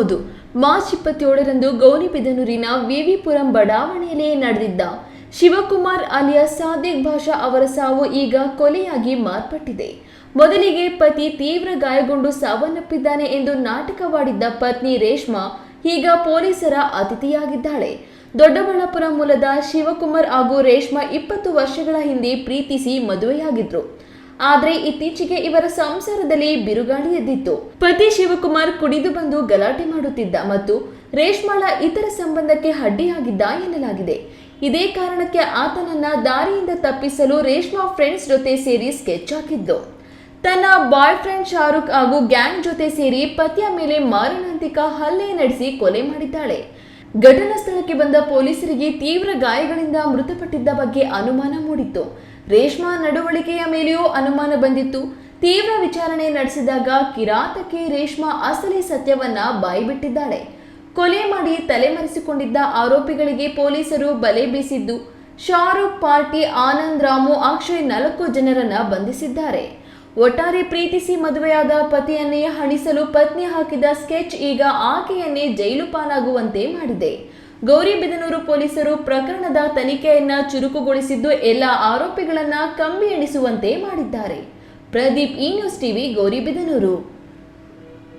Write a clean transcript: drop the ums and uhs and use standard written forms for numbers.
ಹೌದು, ಮಾರ್ಚ್ 27ರಂದು ಗೌರಿಬಿದನೂರಿನ ವಿವಿಪುರಂ ಬಡಾವಣೆಯಲ್ಲಿ ನಡೆದಿದ್ದ ಶಿವಕುಮಾರ್ ಅಲಿಯಾಸ್ ಸಾದಿಕ್ ಭಾಷಾ ಅವರ ಸಾವು ಈಗ ಕೊಲೆಯಾಗಿ ಮಾರ್ಪಟ್ಟಿದೆ. ಮೊದಲಿಗೆ ಪತಿ ತೀವ್ರ ಗಾಯಗೊಂಡು ಸಾವನ್ನಪ್ಪಿದ್ದಾನೆ ಎಂದು ನಾಟಕವಾಡಿದ್ದ ಪತ್ನಿ ರೇಷ್ಮಾ ಈಗ ಪೊಲೀಸರ ಅತಿಥಿಯಾಗಿದ್ದಾಳೆ. ದೊಡ್ಡಬಳ್ಳಾಪುರ ಮೂಲದ ಶಿವಕುಮಾರ್ ಹಾಗೂ ರೇಷ್ಮಾ 20 ವರ್ಷಗಳ ಹಿಂದೆ ಪ್ರೀತಿಸಿ ಮದುವೆಯಾಗಿದ್ರು. ಆದರೆ ಇತ್ತೀಚೆಗೆ ಇವರ ಸಂಸಾರದಲ್ಲಿ ಬಿರುಗಾಳಿ ಎದ್ದಿತ್ತು. ಪತಿ ಶಿವಕುಮಾರ್ ಕುಡಿದು ಬಂದು ಗಲಾಟೆ ಮಾಡುತ್ತಿದ್ದ ಮತ್ತು ರೇಷ್ಮಾಳ ಇತರ ಸಂಬಂಧಕ್ಕೆ ಅಡ್ಡಿಯಾಗಿದ್ದ ಎನ್ನಲಾಗಿದೆ. ಇದೇ ಕಾರಣಕ್ಕೆ ಆತನನ್ನ ದಾರಿಯಿಂದ ತಪ್ಪಿಸಲು ರೇಷ್ಮಾ ಫ್ರೆಂಡ್ಸ್ ಜೊತೆ ಸೇರಿ ಸ್ಕೆಚ್ ಹಾಕಿದ್ದು. ತನ್ನ ಬಾಯ್ ಫ್ರೆಂಡ್ ಶಾರುಖ್ ಹಾಗೂ ಗ್ಯಾಂಗ್ ಜೊತೆ ಸೇರಿ ಪತಿಯ ಮೇಲೆ ಮಾರಣಾಂತಿಕ ಹಲ್ಲೆ ನಡೆಸಿ ಕೊಲೆ ಮಾಡಿದ್ದಾಳೆ. ಘಟನಾ ಸ್ಥಳಕ್ಕೆ ಬಂದ ಪೊಲೀಸರಿಗೆ ತೀವ್ರ ಗಾಯಗಳಿಂದ ಮೃತಪಟ್ಟಿದ್ದ ಬಗ್ಗೆ ಅನುಮಾನ ಮೂಡಿತ್ತು. ರೇಷ್ಮಾ ನಡವಳಿಕೆಯ ಮೇಲೆಯೂ ಅನುಮಾನ ಬಂದಿತ್ತು. ತೀವ್ರ ವಿಚಾರಣೆ ನಡೆಸಿದಾಗ ಕಿರಾತಕಿ ರೇಷ್ಮಾ ಅಸಲಿ ಸತ್ಯವನ್ನ ಬಾಯ್ಬಿಟ್ಟಿದ್ದಾಳೆ. ಕೊಲೆ ಮಾಡಿ ತಲೆಮರೆಸಿಕೊಂಡಿದ್ದ ಆರೋಪಿಗಳಿಗೆ ಪೊಲೀಸರು ಬಲೆ ಬೀಸಿದ್ದು, ಶಾರುಖ್, ಪಾರ್ಟಿ, ಆನಂದ್, ರಾಮು, ಅಕ್ಷಯ್ 4 ಜನರನ್ನ ಬಂಧಿಸಿದ್ದಾರೆ. ಒಟ್ಟಾರೆ ಪ್ರೀತಿಸಿ ಮದುವೆಯಾದ ಪತಿಯನ್ನೇ ಹಣಿಸಲು ಪತ್ನಿ ಹಾಕಿದ ಸ್ಕೆಚ್ ಈಗ ಆಕೆಯನ್ನೇ ಜೈಲು ಪಾಲಾಗುವಂತೆ ಮಾಡಿದೆ. ಗೌರಿಬಿದನೂರು ಪೊಲೀಸರು ಪ್ರಕರಣದ ತನಿಖೆಯನ್ನ ಚುರುಕುಗೊಳಿಸಿದ್ದು ಎಲ್ಲ ಆರೋಪಿಗಳನ್ನ ಕಂಬಿ ಎಣಿಸುವಂತೆ ಮಾಡಿದ್ದಾರೆ. ಪ್ರದೀಪ್, ಈ ನ್ಯೂಸ್ ಟಿವಿ, ಗೌರಿಬಿದನೂರು.